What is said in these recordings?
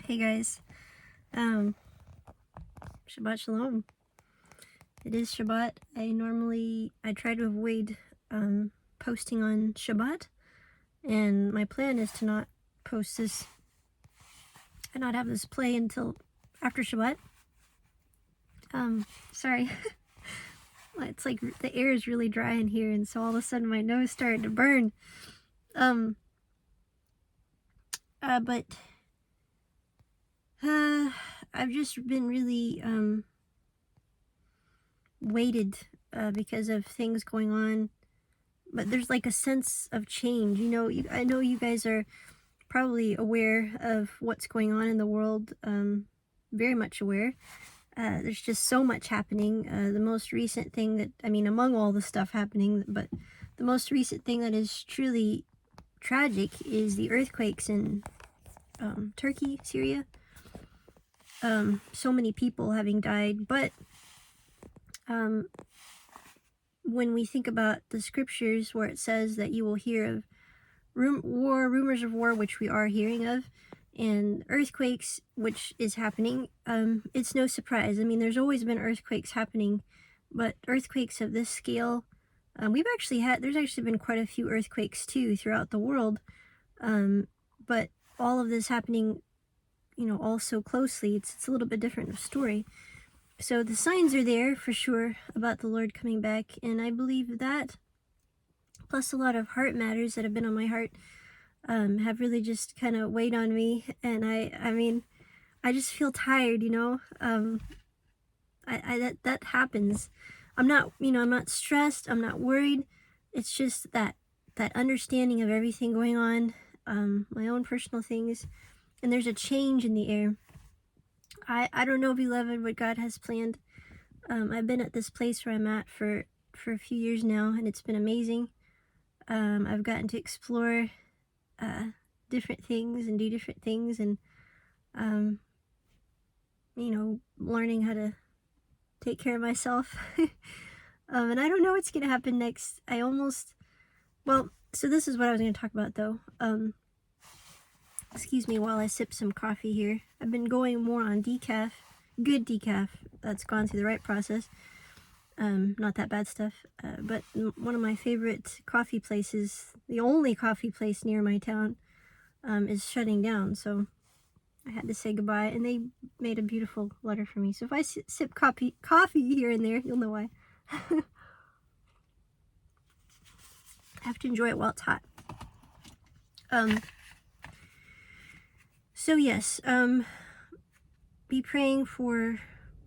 Hey guys, Shabbat Shalom. It is Shabbat. I try to avoid posting on Shabbat, and my plan is to not post this and not have this play until after Shabbat. Sorry. It's like the air is really dry in here, and so all of a sudden my nose started to burn. I've just been really weighted because of things going on, but there's like a sense of change. I know you guys are probably aware of what's going on in the world, very much aware. There's just so much happening. The most recent thing among all the stuff happening, but the most recent thing that is truly tragic is the earthquakes in Turkey, Syria. So many people having died, but when we think about the scriptures where it says that you will hear of rumors of war, which we are hearing of, and earthquakes, which is happening, it's no surprise. I mean, there's always been earthquakes happening, but earthquakes of this scale, there's actually been quite a few earthquakes too throughout the world, but all of this happening, all so closely, it's a little bit different of a story. So the signs are there for sure about the Lord coming back, and I believe that, plus a lot of heart matters that have been on my heart, have really just kind of weighed on me, and I just feel tired, that happens. I'm not stressed, I'm not worried. It's just that understanding of everything going on, my own personal things, and there's a change in the air. I don't know, beloved, what God has planned. I've been at this place where I'm at for a few years now, and it's been amazing. I've gotten to explore different things and do different things, and learning how to take care of myself. And I don't know what's gonna happen next. So this is what I was gonna talk about, though. Excuse me while I sip some coffee here. I've been going more on decaf, good decaf, that's gone through the right process. Not that bad stuff. But one of my favorite coffee places, the only coffee place near my town, is shutting down. So I had to say goodbye, and they made a beautiful letter for me. So if I sip coffee here and there, you'll know why. I have to enjoy it while it's hot. So yes, be praying for,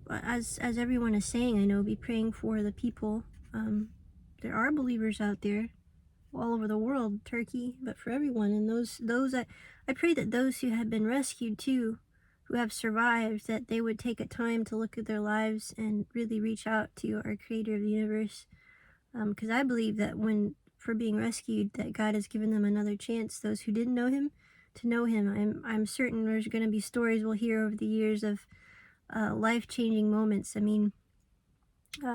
as everyone is saying, I know, be praying for the people. There are believers out there all over the world, Turkey, but for everyone. And I pray that those who have been rescued too, who have survived, that they would take a time to look at their lives and really reach out to our Creator of the universe. Because I believe that for being rescued, that God has given them another chance, those who didn't know Him, to know Him. I'm certain there's going to be stories we'll hear over the years of life-changing moments. I mean,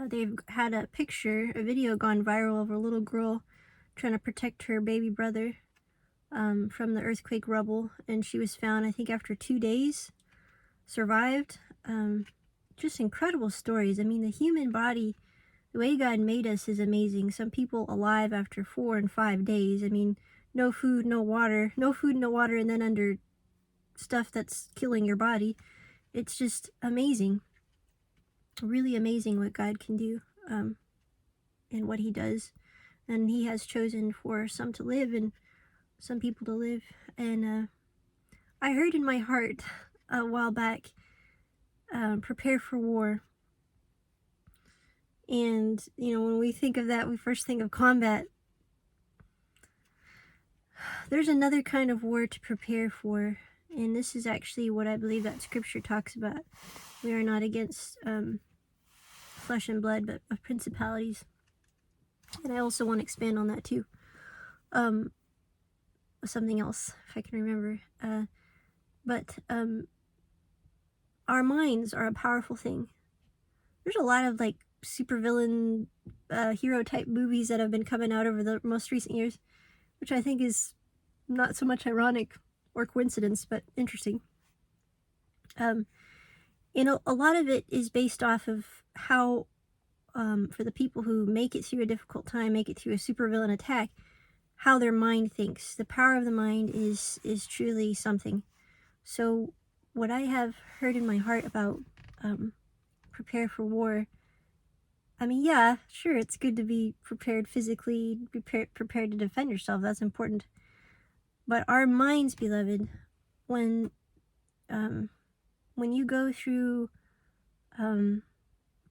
they've had a video gone viral of a little girl trying to protect her baby brother from the earthquake rubble, and she was found, I think, after 2 days, survived. Just incredible stories. I mean, the human body, the way God made us, is amazing. Some people alive after 4 and 5 days. I mean, no food, no water, and then under stuff that's killing your body. It's just amazing. Really amazing what God can do, and what He does. And He has chosen for some to live and some people to live. And I heard in my heart a while back, prepare for war. And, when we think of that, we first think of combat. There's another kind of war to prepare for, and this is actually what I believe that scripture talks about. We are not against flesh and blood, but of principalities. And I also want to expand on that too. Something else, if I can remember. But our minds are a powerful thing. There's a lot of like supervillain hero type movies that have been coming out over the most recent years, which I think is not so much ironic or coincidence, but interesting. A lot of it is based off of how, for the people who make it through a difficult time, make it through a supervillain attack, how their mind thinks. The power of the mind is truly something. So what I have heard in my heart about prepare for war, I mean, yeah, sure, it's good to be prepared physically, prepared to defend yourself. That's important. But our minds, beloved, when you go through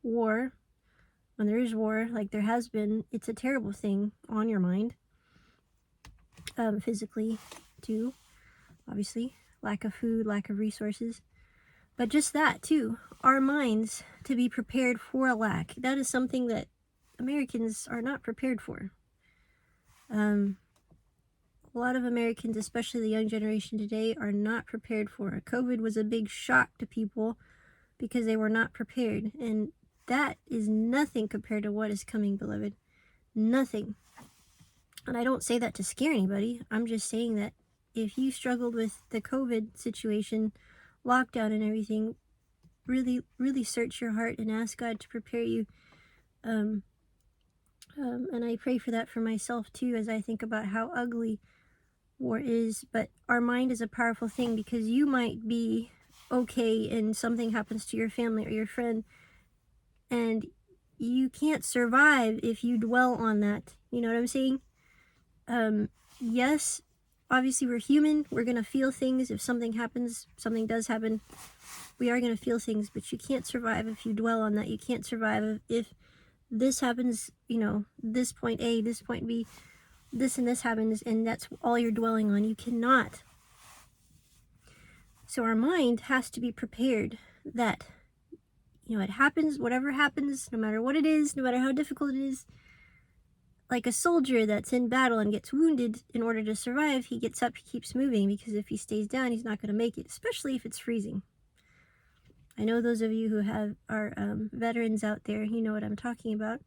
war, when there is war, like there has been, it's a terrible thing on your mind. Physically, too, obviously. Lack of food, lack of resources. But just that, too. Our minds to be prepared for a lack. That is something that Americans are not prepared for. A lot of Americans, especially the young generation today, are not prepared for it. COVID was a big shock to people because they were not prepared. And that is nothing compared to what is coming, beloved. Nothing. And I don't say that to scare anybody. I'm just saying that if you struggled with the COVID situation, lockdown and everything, really, really search your heart and ask God to prepare you. And I pray for that for myself too, as I think about how ugly war is. But our mind is a powerful thing, because you might be okay and something happens to your family or your friend, and you can't survive if you dwell on that. You know what I'm saying? Yes, obviously we're human. We're going to feel things. If something happens, something does happen, we are going to feel things, but you can't survive if you dwell on that. You can't survive if this happens, you know, this point A, this point B, this and this happens, and that's all you're dwelling on. You cannot. So our mind has to be prepared that, you know, it happens, whatever happens, no matter what it is, no matter how difficult it is. Like a soldier that's in battle and gets wounded, in order to survive, he gets up, he keeps moving, because if he stays down, he's not going to make it, especially if it's freezing. I know those of you who are veterans out there, you know what I'm talking about.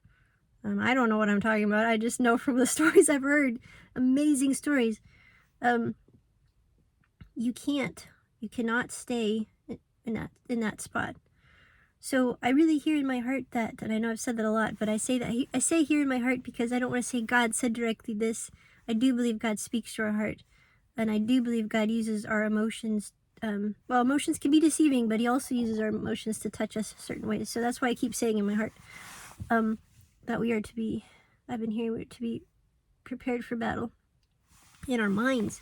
I don't know what I'm talking about. I just know from the stories I've heard, amazing stories. You cannot stay in that spot. So I really hear in my heart that, and I know I've said that a lot, but I say here in my heart because I don't want to say God said directly this. I do believe God speaks to our heart, and I do believe God uses our emotions. Well, emotions can be deceiving, but he also uses our emotions to touch us certain ways. So that's why I keep saying in my heart that we are to be, I've been hearing, we're to be prepared for battle in our minds.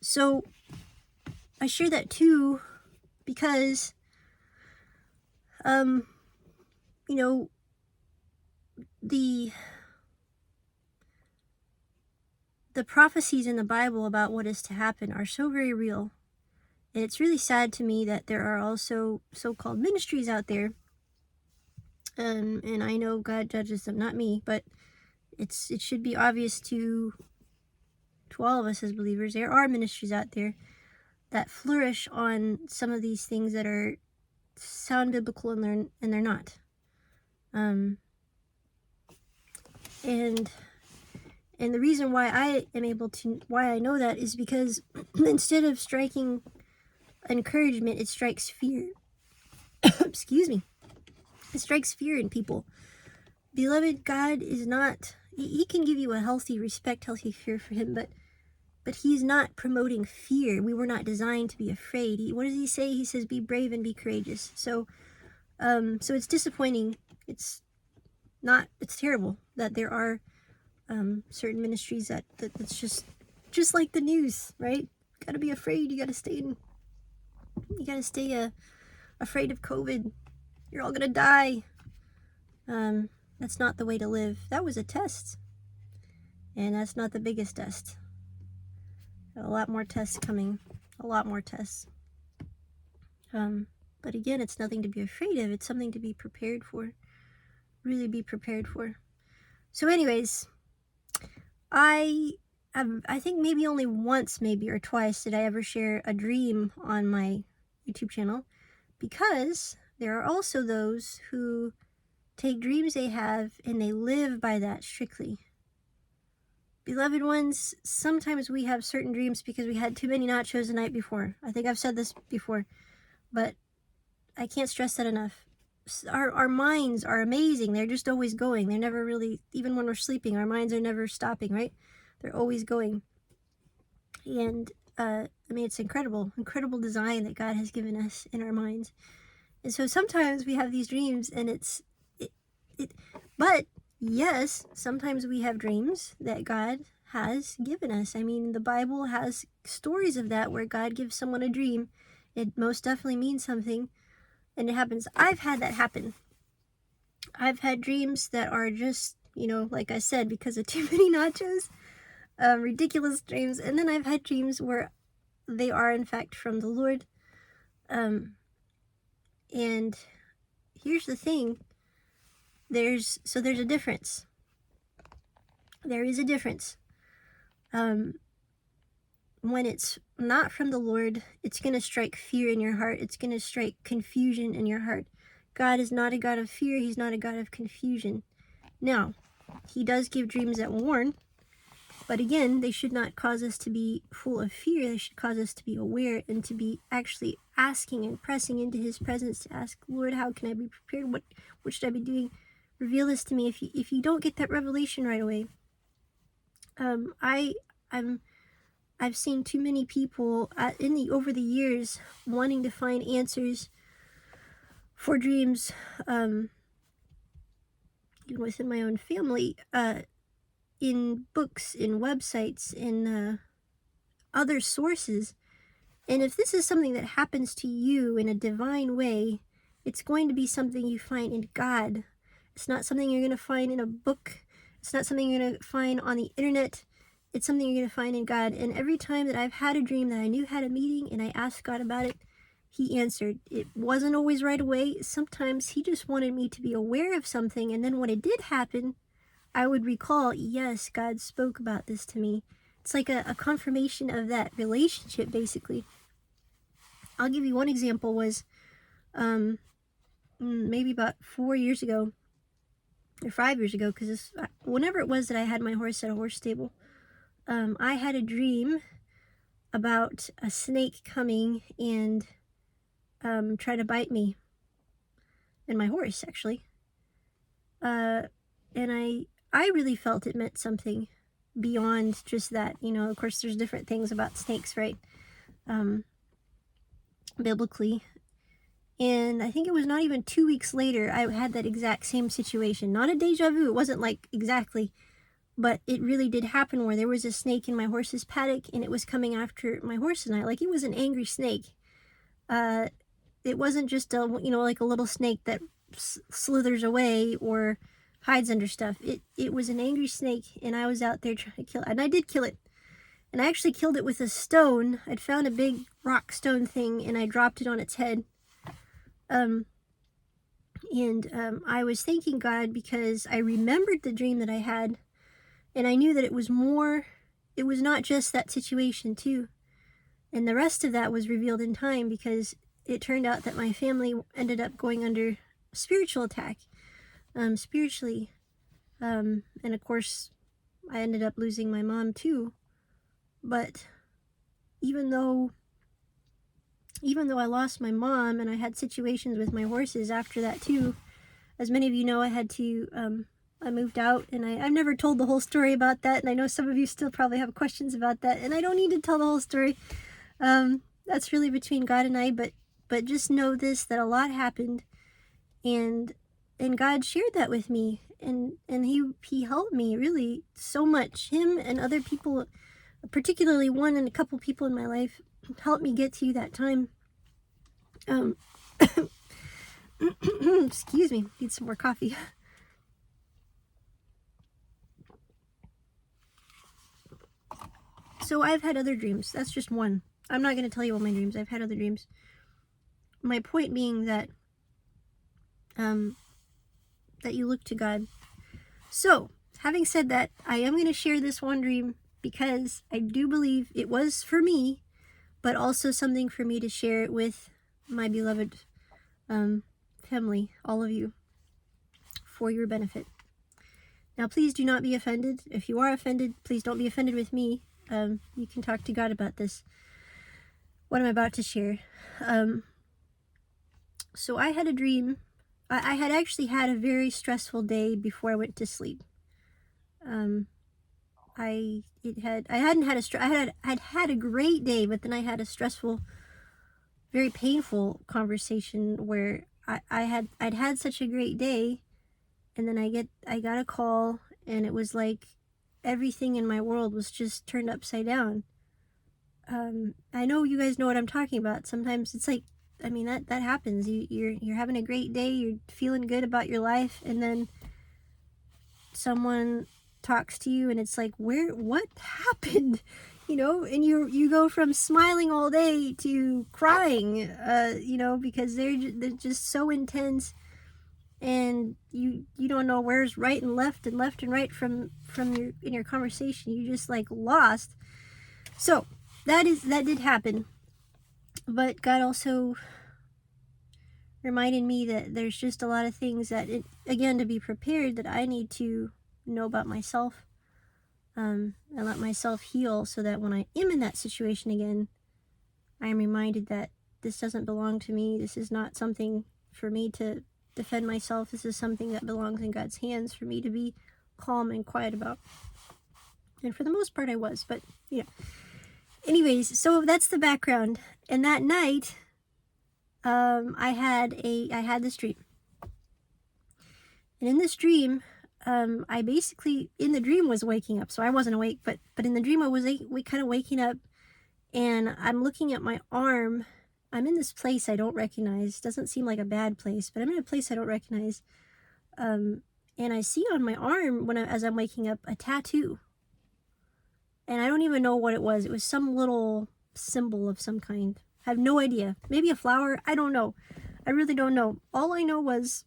So I share that too because, you know, the prophecies in the Bible about what is to happen are so very real. And it's really sad to me that there are also so-called ministries out there. And I know God judges them, not me, but it should be obvious to all of us as believers. There are ministries out there that flourish on some of these things that are sound biblical, and they're not. And the reason why I know that is because instead of striking encouragement, it strikes fear. Excuse me. It strikes fear in people. Beloved, God is not, he can give you a healthy respect, healthy fear for him, but he's not promoting fear. We were not designed to be afraid. What does he say? He says, be brave and be courageous. So it's disappointing. It's terrible that there are certain ministries that's just like the news, right? You gotta be afraid. You gotta stay afraid of COVID. You're all gonna die. That's not the way to live. That was a test, and that's not the biggest test. A lot more tests coming. A lot more tests. But again, it's nothing to be afraid of. It's something to be prepared for. Really be prepared for. So anyways, I think maybe only once, maybe, or twice did I ever share a dream on my YouTube channel, because there are also those who take dreams they have and they live by that strictly. beloved ones, sometimes we have certain dreams because we had too many nachos the night before. I think I've said this before, but I can't stress that enough. Our minds are amazing. They're just always going. They're never really, even when we're sleeping, our minds are never stopping, right? They're always going. And I mean, it's incredible design that God has given us in our minds. And so sometimes we have these dreams, and but yes, sometimes we have dreams that God has given us. I mean, the Bible has stories of that where God gives someone a dream. It most definitely means something, and it happens. I've had that happen. I've had dreams that are just, like I said, because of too many nachos, ridiculous dreams. And then I've had dreams where they are in fact from the Lord. And here's the thing. There's a difference. There is a difference. When it's not from the Lord, it's going to strike fear in your heart. It's going to strike confusion in your heart. God is not a God of fear. He's not a God of confusion. Now, he does give dreams that warn, but again, they should not cause us to be full of fear. They should cause us to be aware and to be actually asking and pressing into his presence to ask, Lord, how can I be prepared? What should I be doing? Reveal this to me. If you don't get that revelation right away, I've seen too many people over the years wanting to find answers for dreams, even within my own family, in books, in websites, in other sources. And if this is something that happens to you in a divine way, it's going to be something you find in God. It's not something you're going to find in a book. It's not something you're going to find on the internet. It's something you're going to find in God. And every time that I've had a dream that I knew had a meaning and I asked God about it, he answered. It wasn't always right away. Sometimes he just wanted me to be aware of something. And then when it did happen, I would recall, yes, God spoke about this to me. It's like a confirmation of that relationship, basically. I'll give you one example. Was maybe about 4 years ago, or 5 years ago, because whenever it was that I had my horse at a horse stable, I had a dream about a snake coming and try to bite me and my horse, actually. And I really felt it meant something beyond just that. Of course, there's different things about snakes, right? Biblically. And I think it was not even 2 weeks later, I had that exact same situation. Not a deja vu. It wasn't like exactly, but it really did happen where there was a snake in my horse's paddock and it was coming after my horse and I. Like, it was an angry snake. It wasn't just like a little snake that slithers away or hides under stuff. It was an angry snake, and I was out there trying to kill it. And I did kill it. And I actually killed it with a stone. I'd found a big rock stone thing, and I dropped it on its head. I was thanking God because I remembered the dream that I had, and I knew that it was not just that situation too. And the rest of that was revealed in time, because it turned out that my family ended up going under spiritual attack, spiritually. And of course, I ended up losing my mom too. But even though I lost my mom and I had situations with my horses after that too, as many of you know, I moved out, and I've never told the whole story about that, and I know some of you still probably have questions about that, and I don't need to tell the whole story. That's really between God and I, but just know this, that a lot happened, and God shared that with me, and he helped me really so much. Him and other people, particularly one and a couple people in my life, helped me get through that time. Excuse me, need some more coffee. So I've had other dreams. That's just one. I'm not going to tell you all my dreams. I've had other dreams. My point being that that you look to God. So, having said that, I am going to share this one dream because I do believe it was for me, but also something for me to share it with my beloved family, all of you, for your benefit. Now, please do not be offended. If you are offended, please don't be offended with me. You can talk to God about this, what I'm about to share. So I had a dream. I had actually had a very stressful day before I went to sleep. I'd had a great day, but then I had a stressful, very painful conversation where I'd had such a great day, and then I got a call, and it was like everything in my world was just turned upside down. I know you guys know what I'm talking about. Sometimes it's like, I mean, that happens. You're having a great day, you're feeling good about your life, and then someone talks to you and it's like, what happened? You know, and you go from smiling all day to crying, you know, because they're just so intense, and you don't know where's right and left and right from your conversation. You just like lost. So that did happen, but God also reminded me that there's just a lot of things that, again, to be prepared, that I need to know about myself, and let myself heal, so that when I am in that situation again, I am reminded that this doesn't belong to me. This is not something for me to defend myself. This is something that belongs in God's hands for me to be calm and quiet about. And for the most part I was, but yeah. Anyways, so that's the background. And that night, I had this dream. And in this dream, I basically, in the dream, was waking up. So I wasn't awake, but in the dream I was kind of waking up, and I'm looking at my arm. I'm in this place I don't recognize. Doesn't seem like a bad place, but I'm in a place I don't recognize. And I see on my arm, as I'm waking up, a tattoo. And I don't even know what it was. It was some little symbol of some kind. I have no idea. Maybe a flower? I don't know. I really don't know. All I know was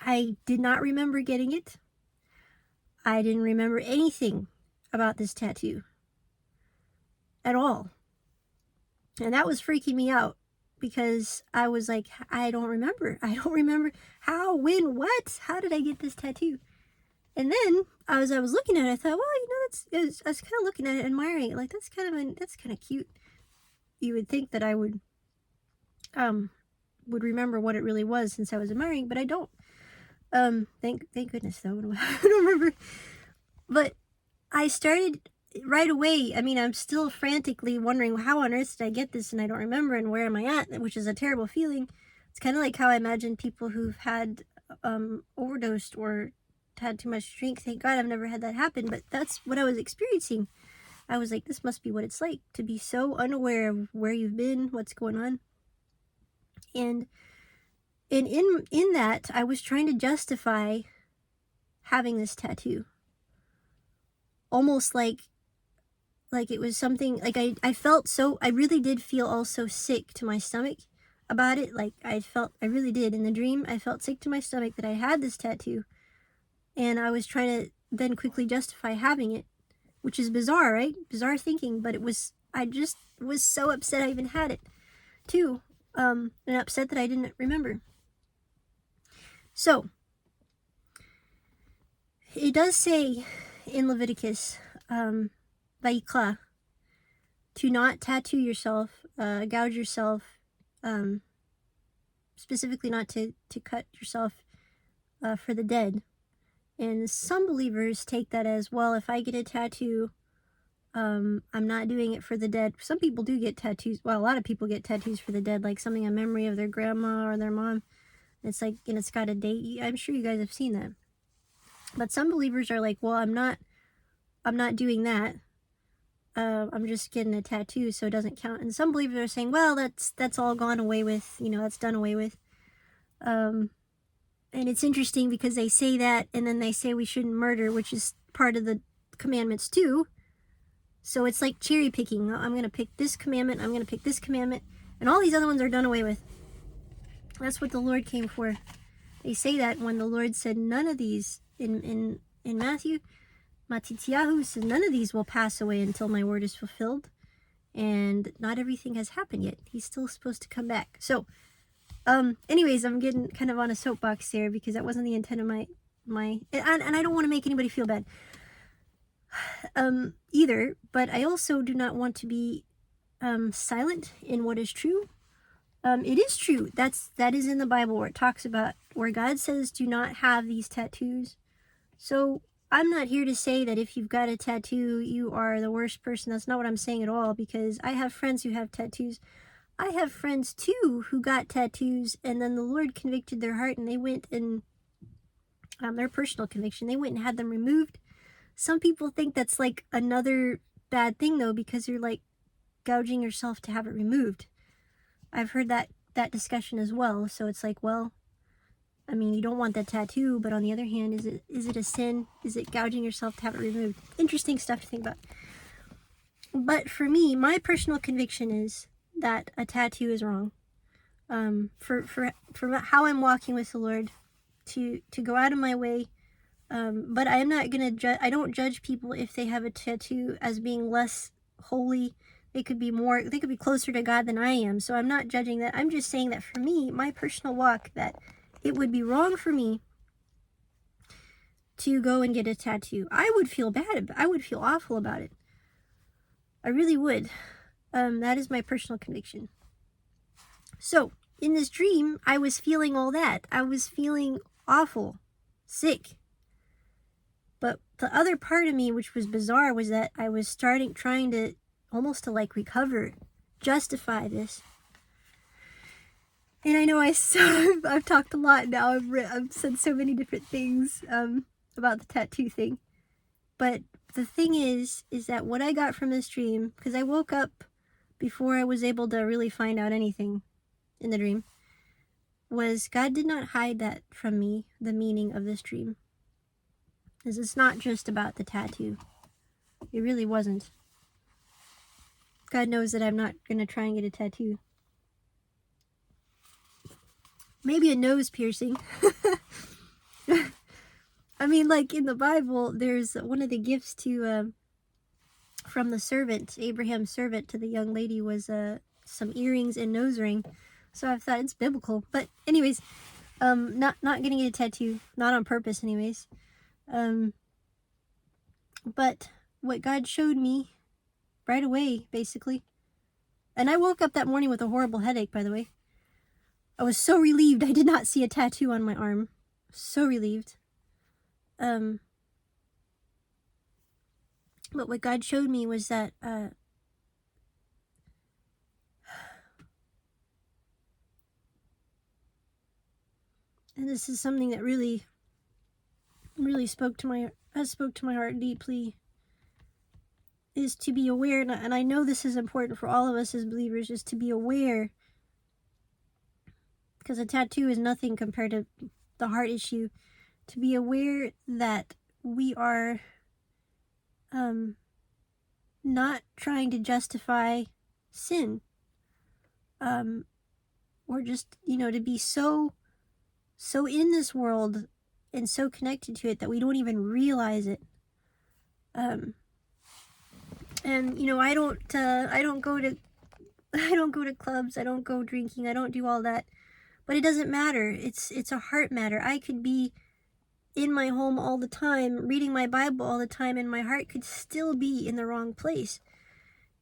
I did not remember getting it. I didn't remember anything about this tattoo at all. And that was freaking me out, because I was like, I don't remember. I don't remember how, when, what? How did I get this tattoo? And then as I was looking at it, I thought, well, you know, I was kind of looking at it, admiring it, like that's kind of cute. You would think that I would remember what it really was, since I was admiring, but I don't. Thank goodness though. I don't remember. But I started right away. I mean, I'm still frantically wondering, how on earth did I get this and I don't remember, and where am I at? Which is a terrible feeling. It's kind of like how I imagine people who've had overdosed or had too much drink. Thank God I've never had that happen, but that's what I was experiencing. I was like, this must be what it's like to be so unaware of where you've been, what's going on. And in that, I was trying to justify having this tattoo. Almost like it was something, like I felt so, I really did feel also sick to my stomach about it. Like I really did. In the dream, I felt sick to my stomach that I had this tattoo. And I was trying to then quickly justify having it, which is bizarre, right? Bizarre thinking, but I just was so upset I even had it, too. And upset that I didn't remember. So, it does say in Leviticus, Yiskah, to not tattoo yourself, gouge yourself, specifically not to cut yourself for the dead. And some believers take that as, well, if I get a tattoo, I'm not doing it for the dead. Some people do get tattoos. Well, a lot of people get tattoos for the dead, like something in memory of their grandma or their mom. It's like, and it's got a date. I'm sure you guys have seen that. But some believers are like, well, I'm not doing that. I'm just getting a tattoo, so it doesn't count. And some believers are saying, well, that's all gone away with. You know, that's done away with. And it's interesting because they say that, and then they say we shouldn't murder, which is part of the commandments too. So it's like cherry picking. I'm going to pick this commandment, I'm going to pick this commandment, and all these other ones are done away with. That's what the Lord came for. They say that when the Lord said none of these, in Matthew, Matityahu said none of these will pass away until my word is fulfilled. And not everything has happened yet. He's still supposed to come back. So, anyways, I'm getting kind of on a soapbox there, because that wasn't the intent of my, and I don't want to make anybody feel bad either, but I also do not want to be silent in what is true. It is true. That is in the Bible where it talks about, where God says do not have these tattoos. So I'm not here to say that if you've got a tattoo, you are the worst person. That's not what I'm saying at all, because I have friends who have tattoos. I have friends too who got tattoos, and then the Lord convicted their heart, and they went and, their personal conviction, they went and had them removed. Some people think that's like another bad thing though, because you're like gouging yourself to have it removed. I've heard that discussion as well. So it's like, well, I mean, you don't want that tattoo, but on the other hand, is it a sin? Is it gouging yourself to have it removed? Interesting stuff to think about. But for me, my personal conviction is that a tattoo is wrong. For how I'm walking with the Lord, to go out of my way. But I am not gonna judge. I don't judge people if they have a tattoo as being less holy. They could be closer to God than I am. So I'm not judging that. I'm just saying that for me, my personal walk, that it would be wrong for me to go and get a tattoo. I would feel bad. I would feel awful about it. I really would. That is my personal conviction. So in this dream, I was feeling all that. I was feeling awful, sick. But the other part of me, which was bizarre, was that I was trying to almost to like recover, justify this. And I know I've talked a lot now. I've said so many different things about the tattoo thing. But the thing is that what I got from this dream, because I woke up before I was able to really find out anything in the dream, was God did not hide that from me, the meaning of this dream. Because it's not just about the tattoo. It really wasn't. God knows that I'm not going to try and get a tattoo. Maybe a nose piercing. I mean, like in the Bible, there's one of the gifts to, from the servant, Abraham's servant, to the young lady was some earrings and nose ring. So I thought it's biblical. But anyways, not getting a tattoo. Not on purpose anyways. But what God showed me right away, basically, and I woke up that morning with a horrible headache, by the way. I was so relieved I did not see a tattoo on my arm. So relieved. But what God showed me was that, and this is something that really spoke to my heart deeply, is to be aware, and I know this is important for all of us as believers, is to be aware, because a tattoo is nothing compared to the heart issue, to be aware that we are not trying to justify sin, or just, to be so in this world and so connected to it that we don't even realize it. And I don't go to clubs, I don't go drinking, I don't do all that. But it doesn't matter. It's a heart matter. I could be in my home all the time, reading my Bible all the time, and my heart could still be in the wrong place.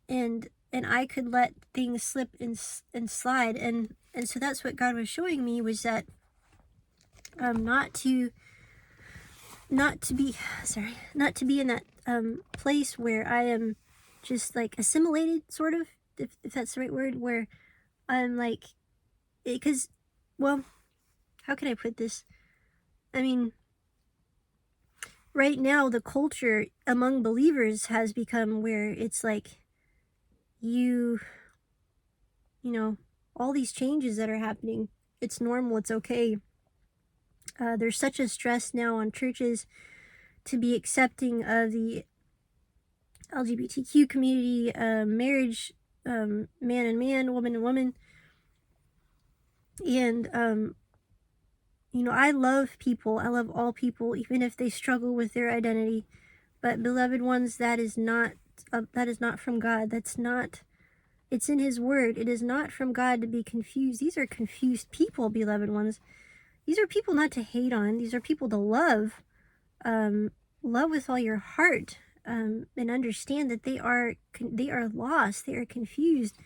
And I could let things slip and slide. And so that's what God was showing me, was that not to be in that place where I am just like assimilated, sort of, if that's the right word, where I'm like, because, well, how can I put this? I mean, right now the culture among believers has become where it's like all these changes that are happening, it's normal, it's okay. There's such a stress now on churches to be accepting of the LGBTQ community, marriage, man and man, woman and woman. And, I love people. I love all people, even if they struggle with their identity. But beloved ones, that is not from God. It's in His Word. It is not from God to be confused. These are confused people, beloved ones. These are people not to hate on. These are people to love. Love with all your heart, and understand that they are lost. They are confused.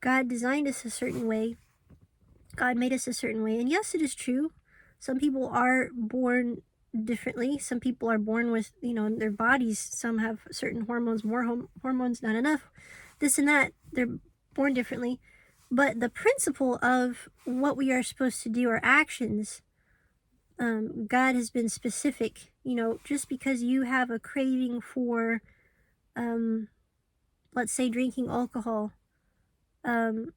God designed us a certain way. God made us a certain way. And yes, it is true. Some people are born differently. Some people are born with, in their bodies, some have certain hormones, more hormones, not enough, this and that. They're born differently. But the principle of what we are supposed to do, our actions, God has been specific. Just because you have a craving for, let's say, drinking alcohol, God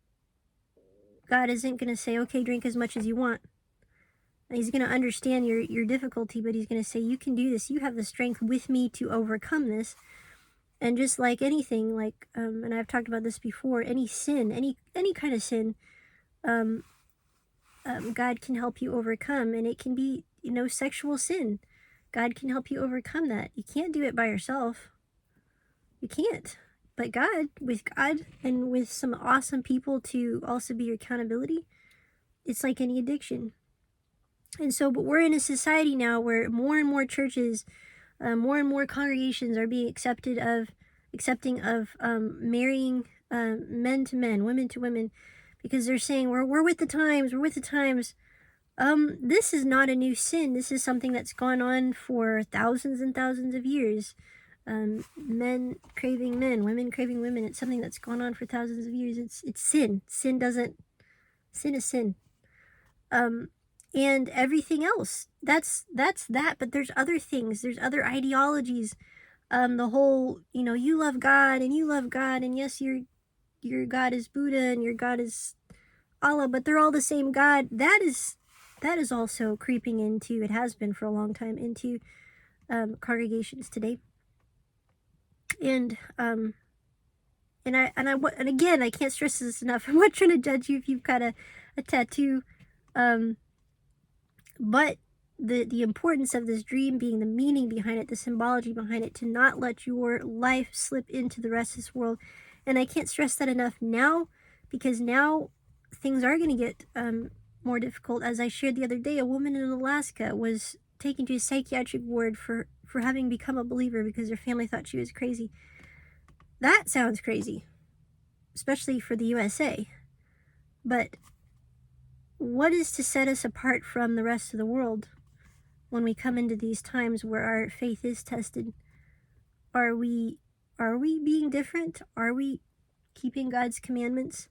isn't going to say, okay, drink as much as you want. He's going to understand your difficulty, but he's going to say, you can do this. You have the strength with me to overcome this. And just like anything, like, and I've talked about this before, any sin, any kind of sin, God can help you overcome. And it can be, sexual sin. God can help you overcome that. You can't do it by yourself. You can't. But with God and with some awesome people to also be your accountability, it's like any addiction. And so, but we're in a society now where more and more churches, more and more congregations are being accepting of marrying men to men, women to women, because they're saying we're with the times, we're with the times. This is not a new sin. This is something that's gone on for thousands and thousands of years. Men craving men, women craving women. It's something that's gone on for thousands of years. It's sin. Sin is sin. And everything else. That's that. But there's other things. There's other ideologies. The whole, you love God and you love God, and yes, your God is Buddha and your God is Allah, but they're all the same God. That is also creeping into, it has been for a long time, into congregations today. And again, I can't stress this enough. I'm not trying to judge you if you've got a tattoo, but the importance of this dream being the meaning behind it, the symbology behind it, to not let your life slip into the rest of this world. And I can't stress that enough now, because now things are going to get more difficult. As I shared the other day, a woman in Alaska was taken to a psychiatric ward for having become a believer because her family thought she was crazy. That sounds crazy, especially for the USA. But what is to set us apart from the rest of the world when we come into these times where our faith is tested? Are we being different? Are we keeping God's commandments?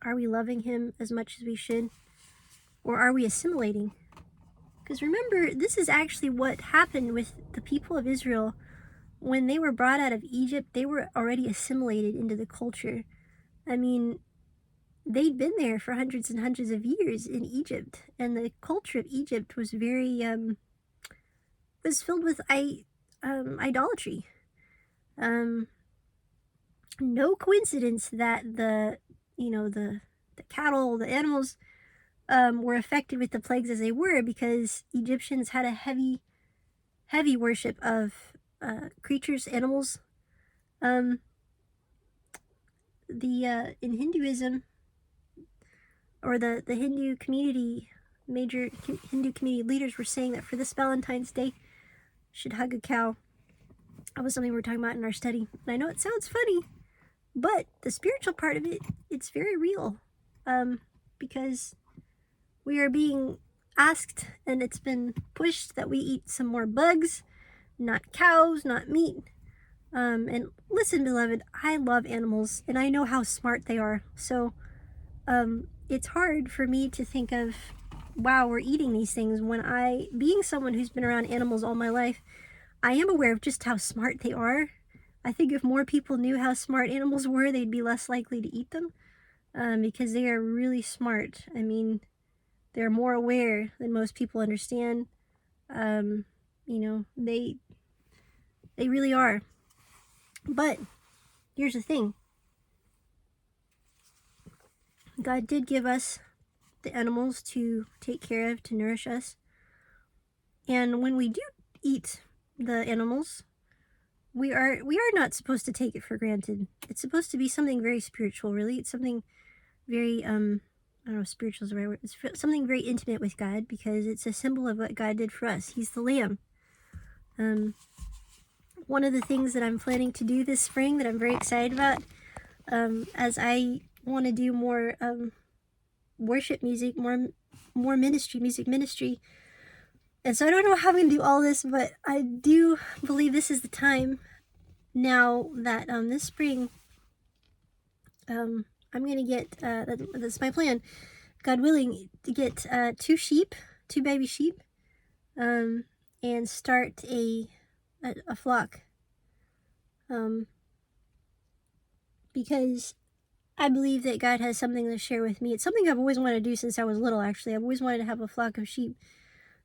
Are we loving him as much as we should? Or are we assimilating? Because remember, this is actually what happened with the people of Israel. When they were brought out of Egypt, they were already assimilated into the culture. I mean, they'd been there for hundreds and hundreds of years in Egypt, and the culture of Egypt was very was filled with idolatry. No coincidence that the cattle, the animals, were affected with the plagues as they were, because Egyptians had a heavy worship of creatures, animals. In Hinduism, or the Hindu community, major Hindu community leaders were saying that for this Valentine's Day, should hug a cow. That was something we were talking about in our study. And I know it sounds funny, but the spiritual part of it, it's very real. Because we are being asked, and it's been pushed, that we eat some more bugs, not cows, not meat. And listen, beloved, I love animals, and I know how smart they are. So it's hard for me to think of, wow, we're eating these things, when being someone who's been around animals all my life, I am aware of just how smart they are. I think if more people knew how smart animals were, they'd be less likely to eat them, because they are really smart. I mean, they're more aware than most people understand. They really are. But here's the thing. God did give us the animals to take care of, to nourish us. And when we do eat the animals, we are not supposed to take it for granted. It's supposed to be something very spiritual, really. It's something very I don't know if spiritual is the right word. It's something very intimate with God because it's a symbol of what God did for us. He's the Lamb. One of the things that I'm planning to do this spring that I'm very excited about, as I want to do more worship music, more ministry, music ministry. And so I don't know how I'm going to do all this, but I do believe this is the time now that this spring, I'm going to get, that's my plan, God willing, to get 2 baby sheep, and start a flock. Because I believe that God has something to share with me. It's something I've always wanted to do since I was little, actually. I've always wanted to have a flock of sheep.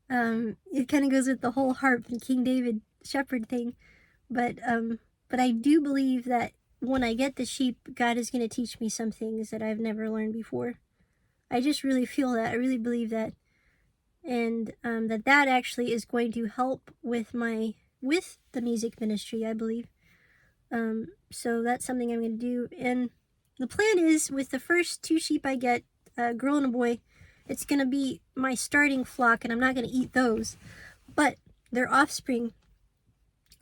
It kind of goes with the whole harp and King David shepherd thing. But I do believe that when I get the sheep, God is going to teach me some things that I've never learned before. I just really feel that. I really believe that. And that actually is going to help with the music ministry, I believe. So that's something I'm going to do. And the plan is, with the first 2 sheep I get, a girl and a boy, it's going to be my starting flock, and I'm not going to eat those. But their offspring,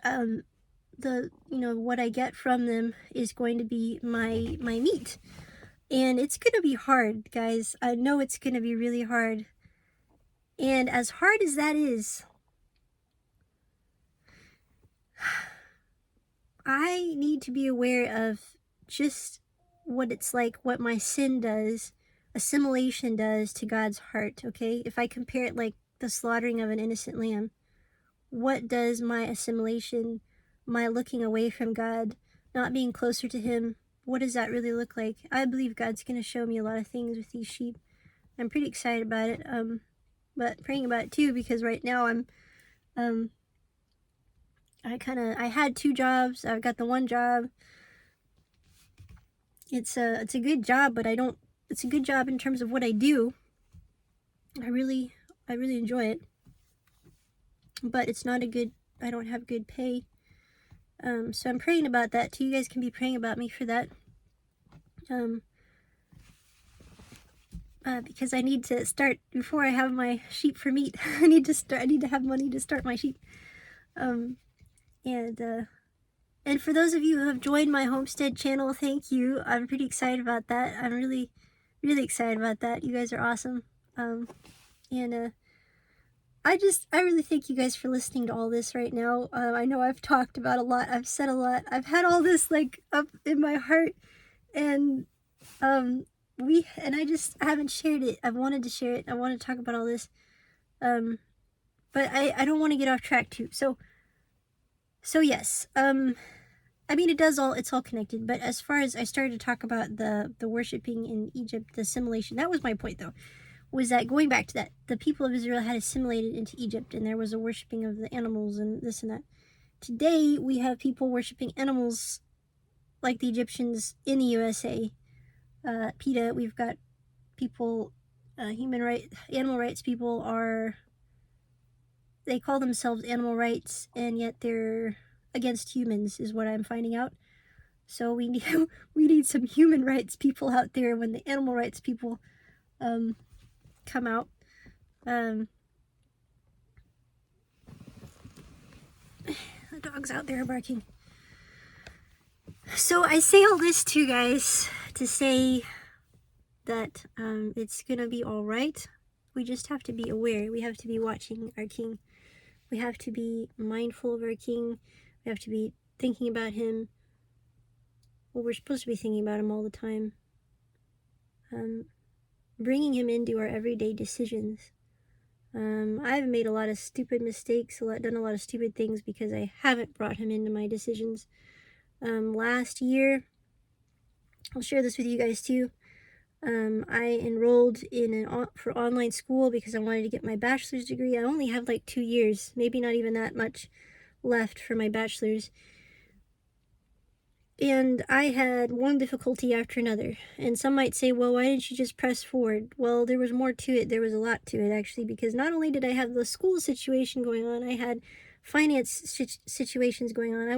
what I get from them is going to be my meat. And it's going to be hard, guys. I know it's going to be really hard. And as hard as that is, I need to be aware of just what it's like, what my sin does, assimilation does to God's heart, okay? If I compare it like the slaughtering of an innocent lamb, what does my assimilation, my looking away from God, not being closer to Him, what does that really look like? I believe God's going to show me a lot of things with these sheep. I'm pretty excited about it, but praying about it too, because right now I had 2 jobs. I've got the one job. It's a good job, but it's a good job in terms of what I do. I really enjoy it. But it's not I don't have good pay. So I'm praying about that too. You guys can be praying about me for that. Because I need to start, before I have my sheep for meat, I need to have money to start my sheep. And for those of you who have joined my homestead channel, thank you. I'm pretty excited about that. I'm really excited about that. You guys are awesome. I really thank you guys for listening to all this right now. I know I've talked about a lot. I've said a lot. I've had all this like up in my heart, and I haven't shared it. I've wanted to share it. I want to talk about all this. But I don't want to get off track too. So yes. I mean, it's all connected, but as far as I started to talk about the worshiping in Egypt, the assimilation, that was my point though, was that going back to that, the people of Israel had assimilated into Egypt, and there was a worshiping of the animals and this and that. Today, we have people worshiping animals like the Egyptians in the USA. PETA, we've got people, animal rights people they call themselves animal rights, and yet they're against humans, is what I'm finding out. So we need some human rights people out there when the animal rights people come out. The dogs out there are barking. So I say all this to you guys to say that it's gonna be all right. We just have to be aware. We have to be watching our King. We have to be mindful of our King. We have to be thinking about Him. Well, we're supposed to be thinking about Him all the time. Bringing Him into our everyday decisions. I've made a lot of stupid mistakes, done a lot of stupid things because I haven't brought Him into my decisions. Last year, I'll share this with you guys too. I enrolled for online school because I wanted to get my bachelor's degree. I only have like 2 years, maybe not even that much left for my bachelor's. And I had one difficulty after another. And some might say, well, why didn't you just press forward? Well, there was more to it. There was a lot to it, actually, because not only did I have the school situation going on, I had finance situations going on. I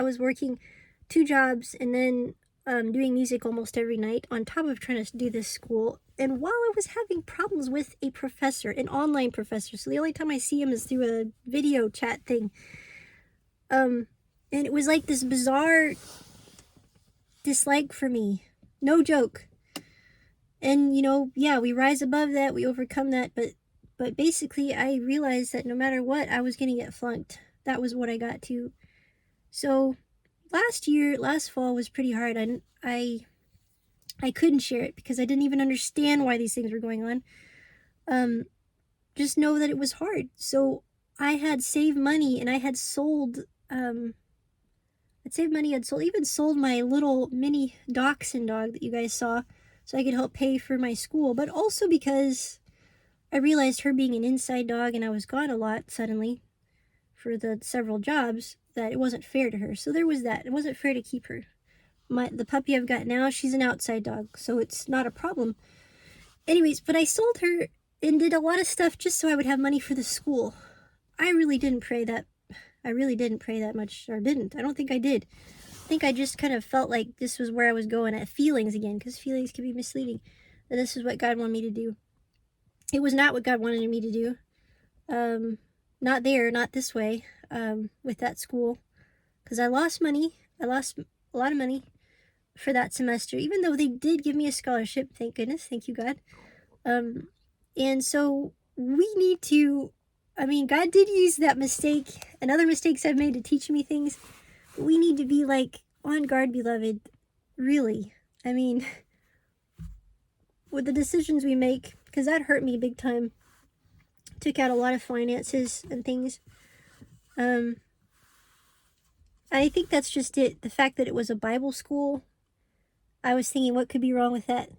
was working 2 jobs and then doing music almost every night on top of trying to do this school. And while I was having problems with a professor, an online professor, so the only time I see him is through a video chat thing, and it was like this bizarre dislike for me. No joke. And, you know, yeah, we rise above that, we overcome that, but basically I realized that no matter what, I was going to get flunked. That was what I got to. So last fall was pretty hard. I couldn't share it because I didn't even understand why these things were going on. Just know that it was hard. So I had saved money and I had sold, even sold my little mini dachshund dog that you guys saw so I could help pay for my school, but also because I realized her being an inside dog and I was gone a lot suddenly for the several jobs, that it wasn't fair to her. So there was that. It wasn't fair to keep her. The puppy I've got now, she's an outside dog, so it's not a problem. Anyways, but I sold her and did a lot of stuff just so I would have money for the school. I really didn't pray that much, or didn't. I don't think I did. I think I just kind of felt like this was where I was going at feelings again, because feelings can be misleading. That this is what God wanted me to do. It was not what God wanted me to do. Not this way, with that school. Because I lost money. I lost a lot of money for that semester, even though they did give me a scholarship. Thank goodness. Thank you, God. And so we need to, God did use that mistake and other mistakes I've made to teach me things. But we need to be like on guard, beloved. Really. With the decisions we make, because that hurt me big time. Took out a lot of finances and things. I think that's just it. The fact that it was a Bible school, I was thinking, what could be wrong with that?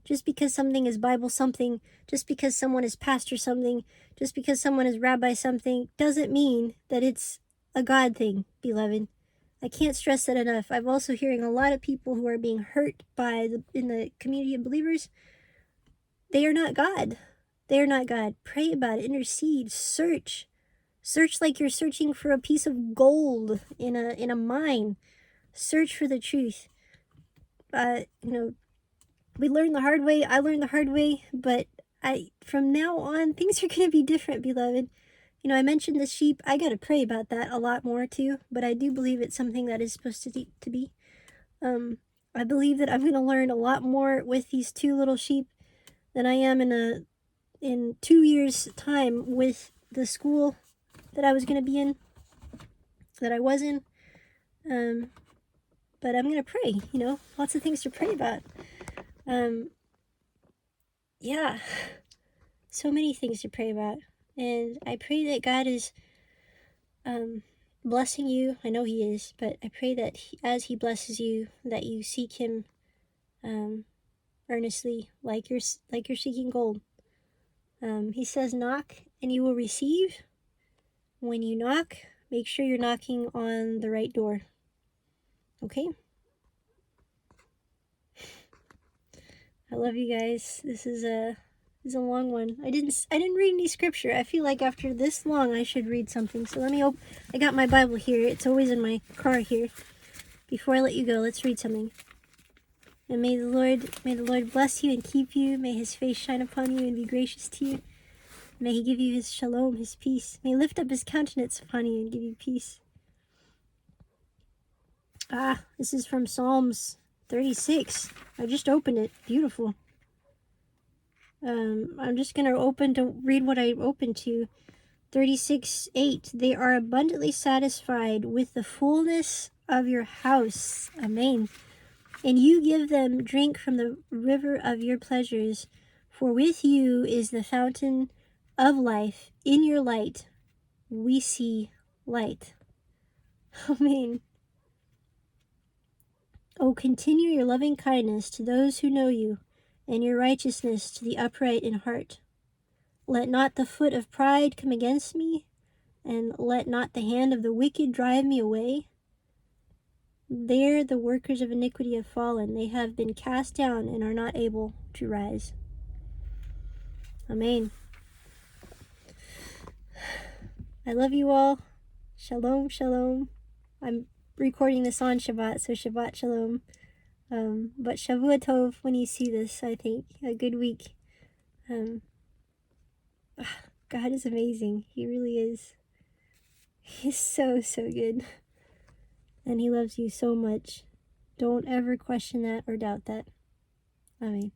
Just because something is Bible something, just because someone is pastor something, just because someone is rabbi something, doesn't mean that it's a God thing, beloved. I can't stress that enough. I'm also hearing a lot of people who are being hurt in the community of believers. They are not God. They are not God. Pray about it. Intercede. Search. Search like you're searching for a piece of gold in a mine. Search for the truth. We learned the hard way. I learned the hard way, but from now on, things are going to be different, beloved. I mentioned the sheep. I got to pray about that a lot more too, but I do believe it's something that is supposed to be. I believe that I'm going to learn a lot more with these two little sheep than I am in 2 years' time with the school that I was going to be in, that I was in. But I'm going to pray, lots of things to pray about. Yeah, so many things to pray about. And I pray that God is blessing you. I know He is, but I pray that as He blesses you, that you seek Him earnestly, like you're seeking gold. He says, knock and you will receive. When you knock, make sure you're knocking on the right door. Okay? I love you guys. This is a long one. I didn't read any scripture. I feel like after this long I should read something. So let me I got my Bible here. It's always in my car here. Before I let you go, let's read something. And may the Lord bless you and keep you. May His face shine upon you and be gracious to you. May He give you His shalom, His peace. May He lift up His countenance upon you and give you peace. This is from Psalms 36. I just opened it. Beautiful. I'm just going to read what I opened to. 36:8. They are abundantly satisfied with the fullness of your house. Amen. And you give them drink from the river of your pleasures. For with you is the fountain of life. In your light, we see light. Amen. Oh, continue your loving kindness to those who know you, and your righteousness to the upright in heart. Let not the foot of pride come against me, and let not the hand of the wicked drive me away. There the workers of iniquity have fallen. They have been cast down and are not able to rise. Amen. I love you all. Shalom, shalom. I'm recording this on Shabbat, so Shabbat shalom. But Shavua Tov when you see this, I think. A good week. God is amazing. He really is. He's so, so good. And he loves you so much. Don't ever question that or doubt that. Amen.